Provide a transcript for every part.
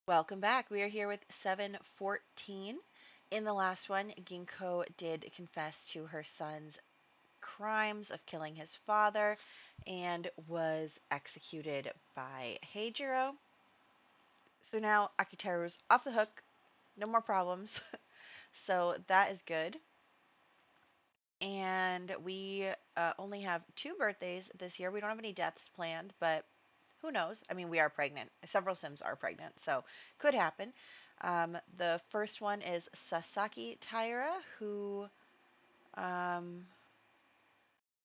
Welcome back. We are here with 714. In the last one, Ginkgo did confess to her son's crimes of killing his father and was executed by Heijiro. So now Akiteru's off the hook. No more problems. So that is good. And we only have 2 birthdays this year. We don't have any deaths planned, but who knows? I mean, we are pregnant. Several Sims are pregnant, so could happen. The first one is Sasaki Taira, who um,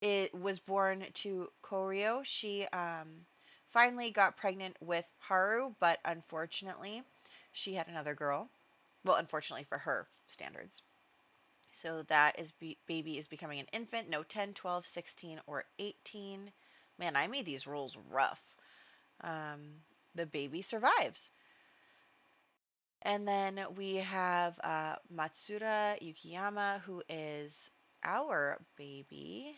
it was born to Koryo. She finally got pregnant with Haru, but unfortunately, she had another girl. Well, unfortunately for her standards. So that is baby is becoming an infant, no 10, 12, 16, or 18. Man, I made these rules rough. Um, the baby survives. And then we have Matsura Yukiyama, who is our baby.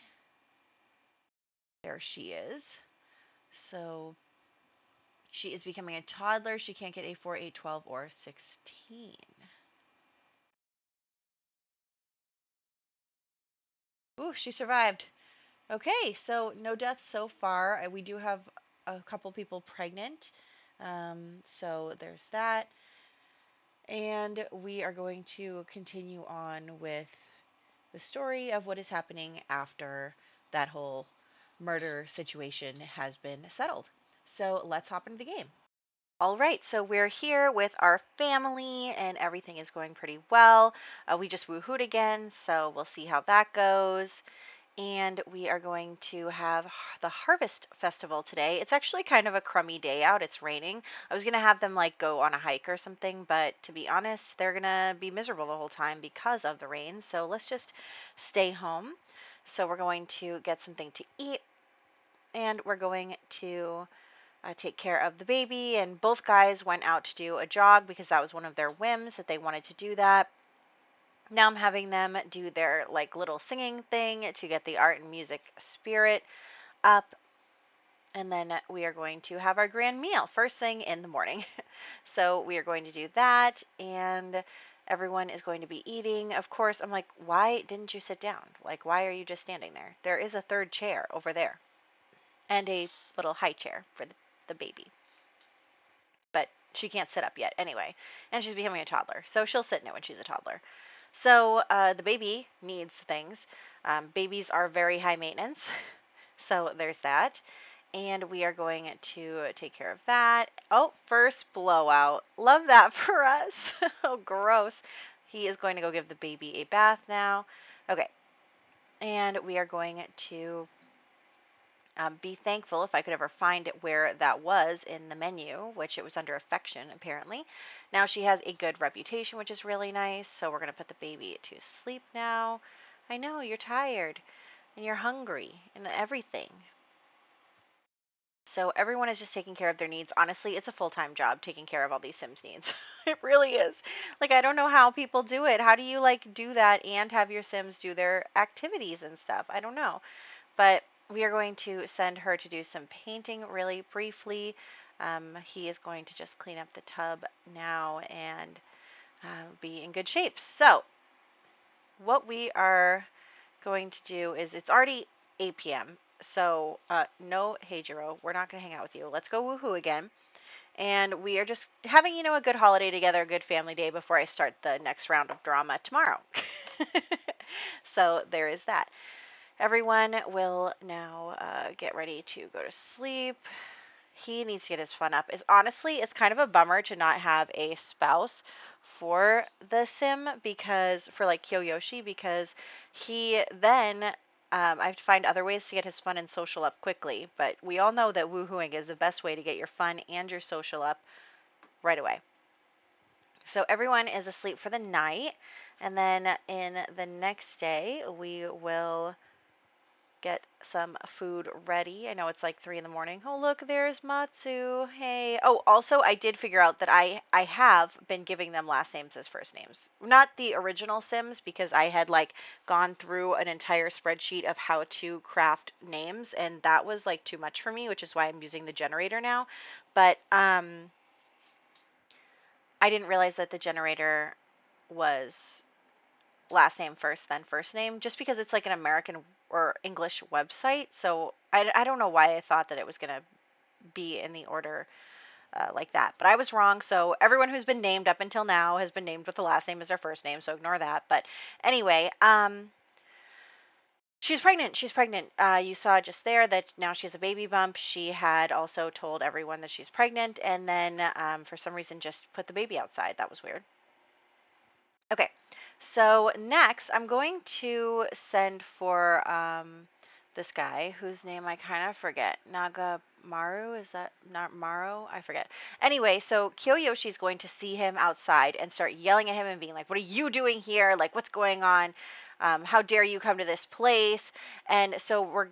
There she is. So she is becoming a toddler. She can't get a 4, 8, 12, or 16. Ooh, she survived. Okay, so no deaths so far. We do have a couple people pregnant. So there's that. And we are going to continue on with the story of what is happening after that whole murder situation has been settled. So let's hop into the game. All right, so we're here with our family and everything is going pretty well. We just woohooed again, so we'll see how that goes. And we are going to have the Harvest Festival today. It's actually kind of a crummy day out. It's raining. I was going to have them like go on a hike or something, but to be honest, they're going to be miserable the whole time because of the rain. So let's just stay home. So we're going to get something to eat and we're going to take care of the baby. And both guys went out to do a jog because that was one of their whims that they wanted to do that. Now I'm having them do their like little singing thing to get the art and music spirit up. And then we are going to have our grand meal first thing in the morning. So we are going to do that and everyone is going to be eating. Of course, I'm like, why didn't you sit down? Like, why are you just standing there? There is a third chair over there and a little high chair for the baby. But she can't sit up yet anyway. And she's becoming a toddler. So she'll sit in it when she's a toddler. So the baby needs things. Babies are very high maintenance. So there's that. And we are going to take care of that. Oh, first blowout. Love that for us. Oh, gross. He is going to go give the baby a bath now. Okay. And we are going to be thankful if I could ever find it where that was in the menu, which it was under affection, apparently. Now she has a good reputation, which is really nice. So we're going to put the baby to sleep now. I know, you're tired and you're hungry and everything. So everyone is just taking care of their needs. Honestly, it's a full-time job taking care of all these Sims needs. It really is. Like, I don't know how people do it. How do you, like, do that and have your Sims do their activities and stuff? I don't know. But we are going to send her to do some painting really briefly. He is going to just clean up the tub now and be in good shape. So what we are going to do is it's already 8 p.m. So no, hey Jiro, we're not going to hang out with you. Let's go woohoo again. And we are just having, you know, a good holiday together, a good family day before I start the next round of drama tomorrow. So there is that. Everyone will now get ready to go to sleep. He needs to get his fun up. It's kind of a bummer to not have a spouse for the sim because for like Kyoyoshi because he then I have to find other ways to get his fun and social up quickly. But we all know that woohooing is the best way to get your fun and your social up right away. So everyone is asleep for the night, and then in the next day we will get some food ready. I know it's like 3 in the morning. Oh, look, there's Matsu. Hey. Oh, also, I did figure out that I have been giving them last names as first names. Not the original Sims, because I had like gone through an entire spreadsheet of how to craft names, and that was like too much for me, which is why I'm using the generator now. But I didn't realize that the generator was last name first, then first name, just because it's like an American or English website. So I don't know why I thought that it was going to be in the order like that. But I was wrong. So everyone who's been named up until now has been named with the last name as their first name. So ignore that. But anyway, she's pregnant. She's pregnant. You saw just there that now she has a baby bump. She had also told everyone that she's pregnant, and then for some reason just put the baby outside. That was weird. Okay, so next I'm going to send for this guy whose name I kind of forget. Nagamaru, is that not Maro? I forget. Anyway, so Kyoyoshi's going to see him outside and start yelling at him and being like, "What are you doing here? Like, what's going on? How dare you come to this place?" And so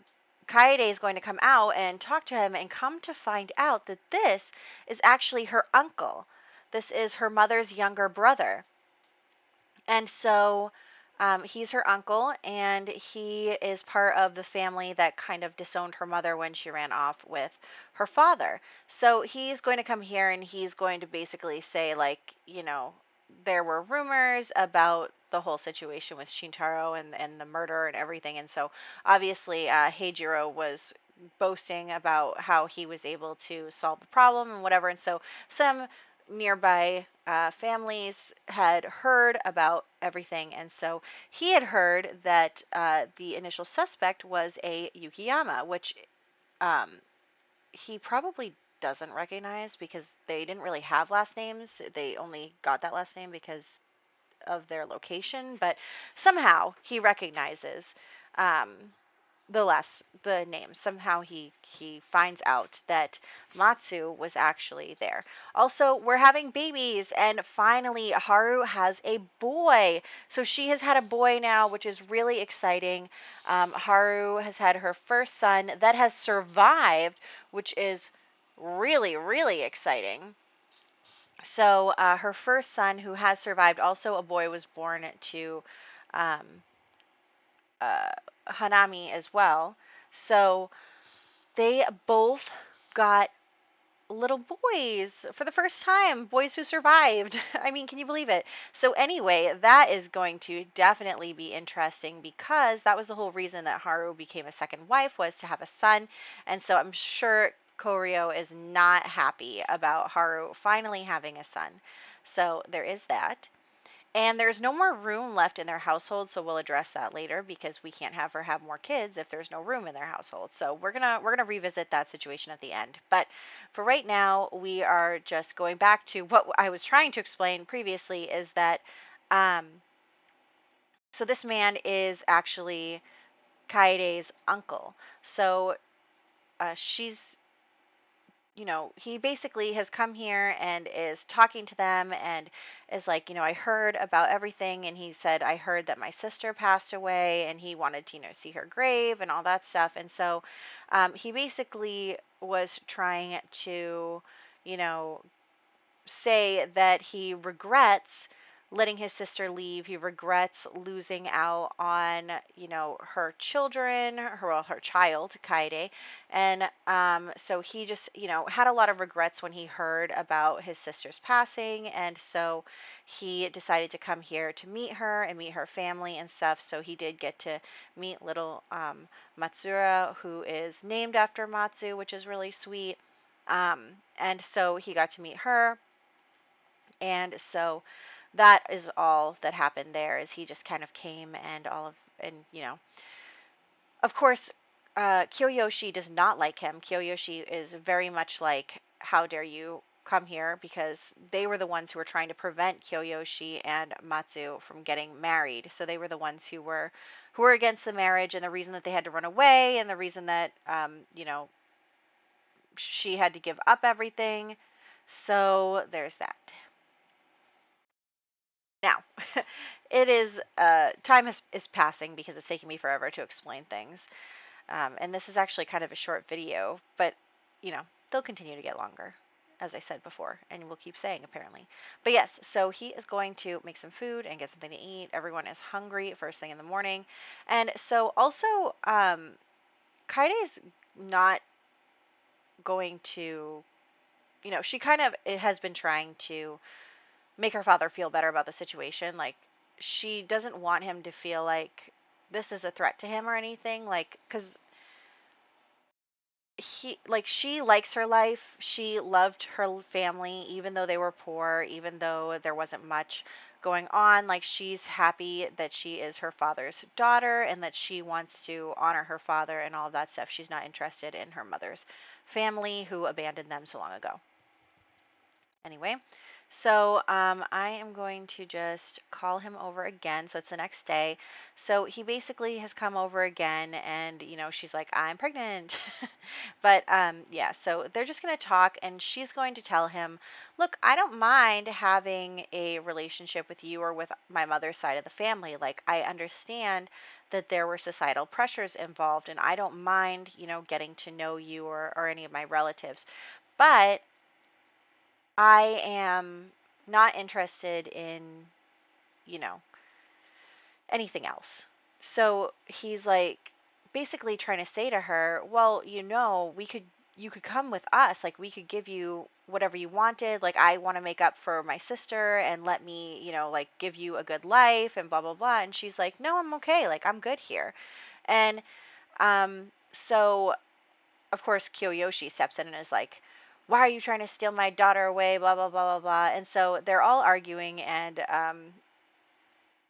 Kaede is going to come out and talk to him and come to find out that this is actually her uncle. This is her mother's younger brother. And so he's her uncle, and he is part of the family that kind of disowned her mother when she ran off with her father. So he's going to come here and he's going to basically say, like, there were rumors about the whole situation with Shintaro and the murder and everything. And so obviously, Heijiro was boasting about how he was able to solve the problem and whatever. And so some nearby families had heard about everything, and so he had heard that the initial suspect was a Yukiyama, which um, he probably doesn't recognize because they didn't really have last names. They only got that last name because of their location, but somehow he recognizes um, the name. Somehow he finds out that Matsu was actually there. Also, we're having babies, and finally Haru has a boy. So she has had a boy now, which is really exciting. Haru has had her first son that has survived, which is really, really exciting. So her first son, who has survived, also a boy, was born to um, uh, Hanami as well. So they both got little boys for the first time, boys who survived. I mean, can you believe it? So anyway, that is going to definitely be interesting because that was the whole reason that Haru became a second wife, was to have a son. And so I'm sure Koryo is not happy about Haru finally having a son. So there is that. And there's no more room left in their household, so we'll address that later because we can't have her have more kids if there's no room in their household. So we're gonna revisit that situation at the end. But for right now, we are just going back to what I was trying to explain previously, is that so this man is actually Kaede's uncle. So she's he basically has come here and is talking to them and is like, I heard about everything. And he said, I heard that my sister passed away, and he wanted to, see her grave and all that stuff. And so he basically was trying to, you know, say that he regrets letting his sister leave. He regrets losing out on, her children, her child, Kaede. And so he just, had a lot of regrets when he heard about his sister's passing. And so he decided to come here to meet her and meet her family and stuff. So he did get to meet little Matsura, who is named after Matsu, which is really sweet. And so he got to meet her. And so that is all that happened there, is he just kind of came and of course, Kyoyoshi does not like him. Kyoyoshi is very much like, how dare you come here, because they were the ones who were trying to prevent Kyoyoshi and Matsu from getting married. So they were the ones who were against the marriage, and the reason that they had to run away, and the reason that she had to give up everything. So there's that. Now, it is time is passing because it's taking me forever to explain things, and this is actually kind of a short video, but they'll continue to get longer, as I said before, and we'll keep saying apparently. But yes, so he is going to make some food and get something to eat. Everyone is hungry first thing in the morning, and so also Kaide's not going to, she kind of has been trying to make her father feel better about the situation. Like, she doesn't want him to feel like this is a threat to him or anything. Like, because she likes her life. She loved her family, even though they were poor, even though there wasn't much going on. Like, she's happy that she is her father's daughter and that she wants to honor her father and all of that stuff. She's not interested in her mother's family who abandoned them so long ago. Anyway, so I am going to just call him over again. So it's the next day. So he basically has come over again, and she's like, "I'm pregnant." But yeah, so they're just going to talk, and she's going to tell him, "Look, I don't mind having a relationship with you or with my mother's side of the family. Like, I understand that there were societal pressures involved, and I don't mind, getting to know you or any of my relatives. But I am not interested in, you know, anything else." So he's like basically trying to say to her, "Well, you could come with us. Like, we could give you whatever you wanted. Like, I want to make up for my sister and let me, like, give you a good life and blah blah blah." And she's like, "No, I'm okay. Like, I'm good here." And so of course, Kyoyoshi steps in and is like, "Why are you trying to steal my daughter away? Blah, blah, blah, blah, blah." And so they're all arguing, and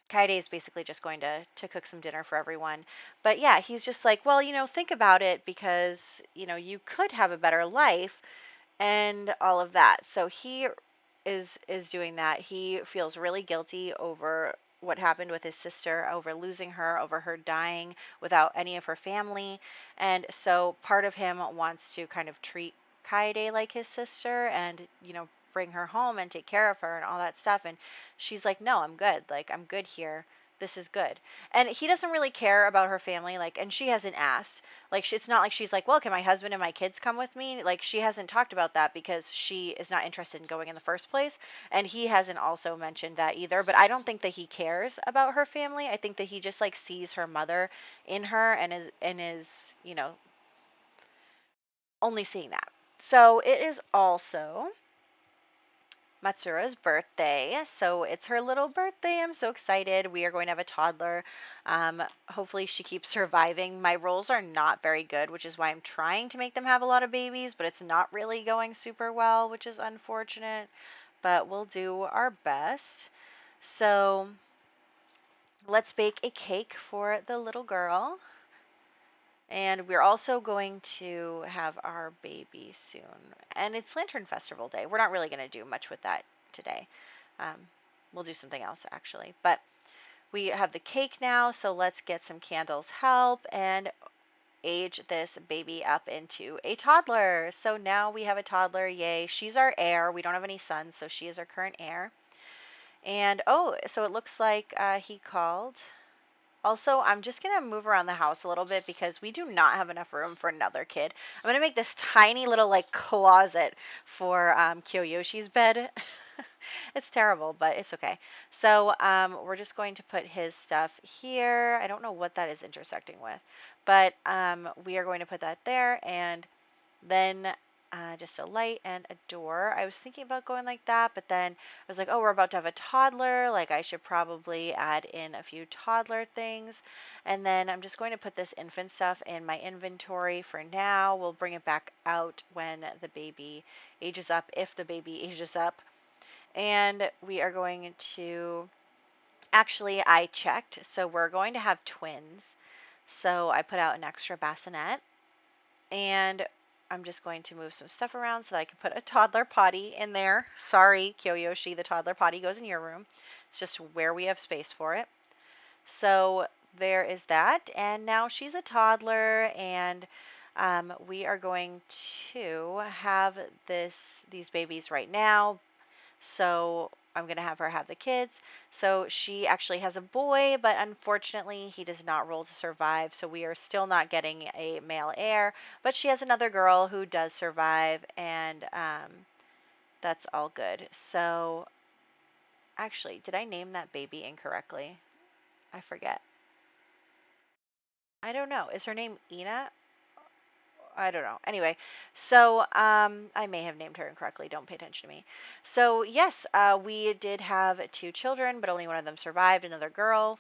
Kaede is basically just going to cook some dinner for everyone. But yeah, he's just like, "Well, think about it because, you could have a better life and all of that." So he is doing that. He feels really guilty over what happened with his sister, over losing her, over her dying without any of her family. And so part of him wants to kind of treat Kaede like his sister and, bring her home and take care of her and all that stuff. And she's like, "No, I'm good. Like, I'm good here. This is good." And he doesn't really care about her family, like, and she hasn't asked. Like, it's not like she's like, "Well, can my husband and my kids come with me?" Like, she hasn't talked about that because she is not interested in going in the first place. And he hasn't also mentioned that either. But I don't think that he cares about her family. I think that he just like sees her mother in her and is only seeing that. So it is also Matsura's birthday. So it's her little birthday. I'm so excited. We are going to have a toddler. Hopefully she keeps surviving. My rolls are not very good, which is why I'm trying to make them have a lot of babies, but it's not really going super well, which is unfortunate. But we'll do our best. So let's bake a cake for the little girl. And we're also going to have our baby soon. And it's Lantern Festival Day. We're not really going to do much with that today. Um, we'll do something else, actually. But we have the cake now, so let's get some candles help and age this baby up into a toddler. So now we have a toddler. Yay. She's our heir. We don't have any sons, so she is our current heir. And, oh, so it looks like he called. Also, I'm just going to move around the house a little bit because we do not have enough room for another kid. I'm going to make this tiny little like closet for Kyoyoshi's bed. It's terrible, but it's okay. So we're just going to put his stuff here. I don't know what that is intersecting with, but we are going to put that there, and then just a light and a door. I was thinking about going like that, but then I was like, "Oh, we're about to have a toddler. Like, I should probably add in a few toddler things." And then I'm just going to put this infant stuff in my inventory for now. We'll bring it back out when the baby ages up, if the baby ages up. And we are going to, actually, I checked. So we're going to have twins. So I put out an extra bassinet. And I'm just going to move some stuff around so that I can put a toddler potty in there. Sorry, Kyoyoshi, the toddler potty goes in your room. It's just where we have space for it. So there is that. And now she's a toddler, and we are going to have these babies right now. So I'm going to have her have the kids. So she actually has a boy, but unfortunately he does not roll to survive. So we are still not getting a male heir. But she has another girl who does survive, and that's all good. So actually, did I name that baby incorrectly? I forget. I don't know. Is her name Ina? I don't know. Anyway, so I may have named her incorrectly. Don't pay attention to me. So yes, we did have 2 children, but only one of them survived, another girl.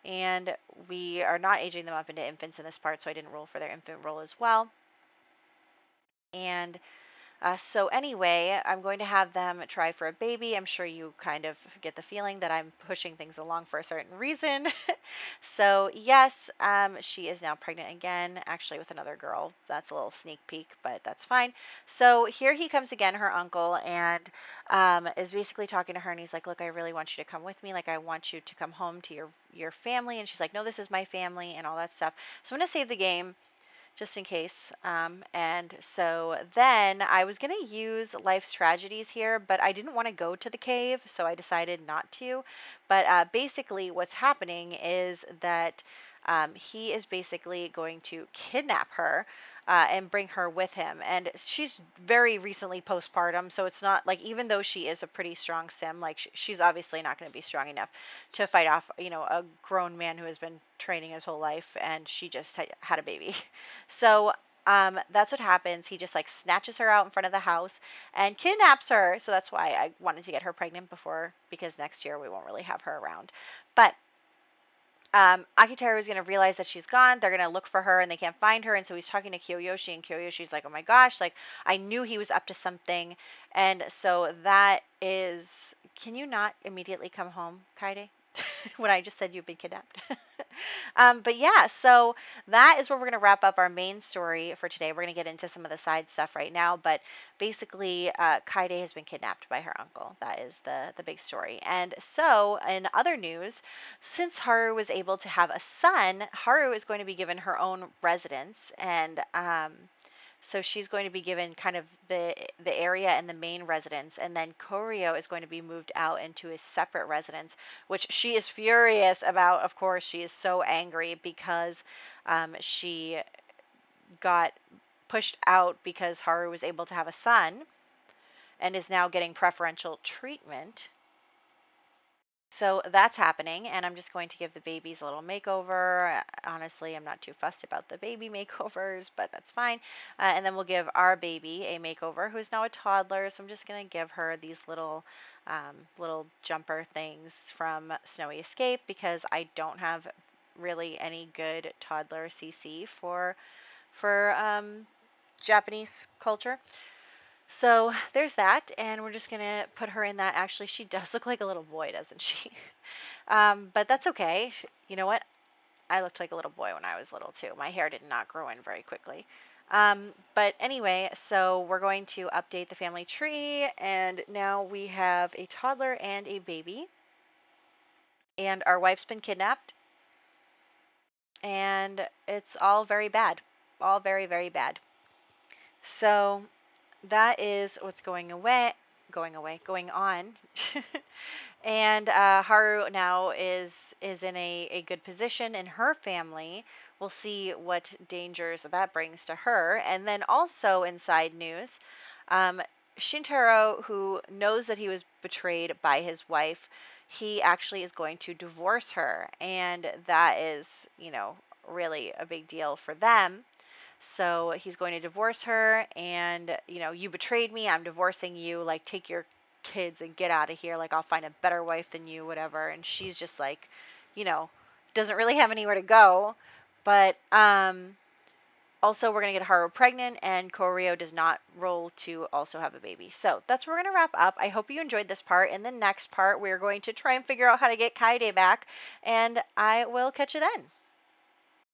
And we are not aging them up into infants in this part, so I didn't roll for their infant role as well. And so anyway, I'm going to have them try for a baby. I'm sure you kind of get the feeling that I'm pushing things along for a certain reason. So yes, she is now pregnant again, actually with another girl. That's a little sneak peek, but that's fine. So here he comes again, her uncle, and is basically talking to her, and he's like, "Look, I really want you to come with me. Like, I want you to come home to your family." And she's like, "No, this is my family," and all that stuff. So I'm gonna save the game just in case. And so then I was going to use life's tragedies here, but I didn't want to go to the cave, so I decided not to. But basically, what's happening is that he is basically going to kidnap her. And bring her with him. And she's very recently postpartum, so it's not like, even though she is a pretty strong sim, like she's obviously not going to be strong enough to fight off, a grown man who has been training his whole life, and she just had a baby. So that's what happens. He just like snatches her out in front of the house and kidnaps her. So that's why I wanted to get her pregnant before, because next year we won't really have her around. But Akiteru is going to realize that she's gone. They're going to look for her and they can't find her. And so he's talking to Kiyoyoshi, and Kiyoshi's like, "Oh my gosh, like I knew he was up to something." And so that is, can you not immediately come home, Kaide? When I just said you've been kidnapped. But yeah, so that is where we're going to wrap up our main story for today. We're going to get into some of the side stuff right now, but basically, Kaide has been kidnapped by her uncle. That is the big story. And so, in other news, since Haru was able to have a son, Haru is going to be given her own residence, and so she's going to be given kind of the area and the main residence, and then Koryo is going to be moved out into a separate residence, which she is furious about. Of course, she is so angry because she got pushed out because Haru was able to have a son and is now getting preferential treatment. So that's happening, and I'm just going to give the babies a little makeover. Honestly, I'm not too fussed about the baby makeovers, but that's fine. And then we'll give our baby a makeover, who's now a toddler. So I'm just going to give her these little jumper things from Snowy Escape, because I don't have really any good toddler CC for Japanese culture. So there's that, and we're just gonna put her in that. Actually, she does look like a little boy, doesn't she? But that's okay. You know what? I looked like a little boy when I was little too. My hair did not grow in very quickly. But anyway, so we're going to update the family tree, and now we have a toddler and a baby, and our wife's been kidnapped, and it's all very bad, all very, very bad. So that is what's going on. And Haru now is in a good position in her family. We'll see what dangers that brings to her. And then also in side news, Shintaro, who knows that he was betrayed by his wife, he actually is going to divorce her, and that is, really a big deal for them. So he's going to divorce her, and, "You betrayed me, I'm divorcing you, like, take your kids and get out of here, like, I'll find a better wife than you, whatever." And she's just like, you know, doesn't really have anywhere to go. But also we're going to get Haru pregnant, and Koryo does not roll to also have a baby. So that's where we're going to wrap up. I hope you enjoyed this part. In the next part, we're going to try and figure out how to get Kaede back, and I will catch you then.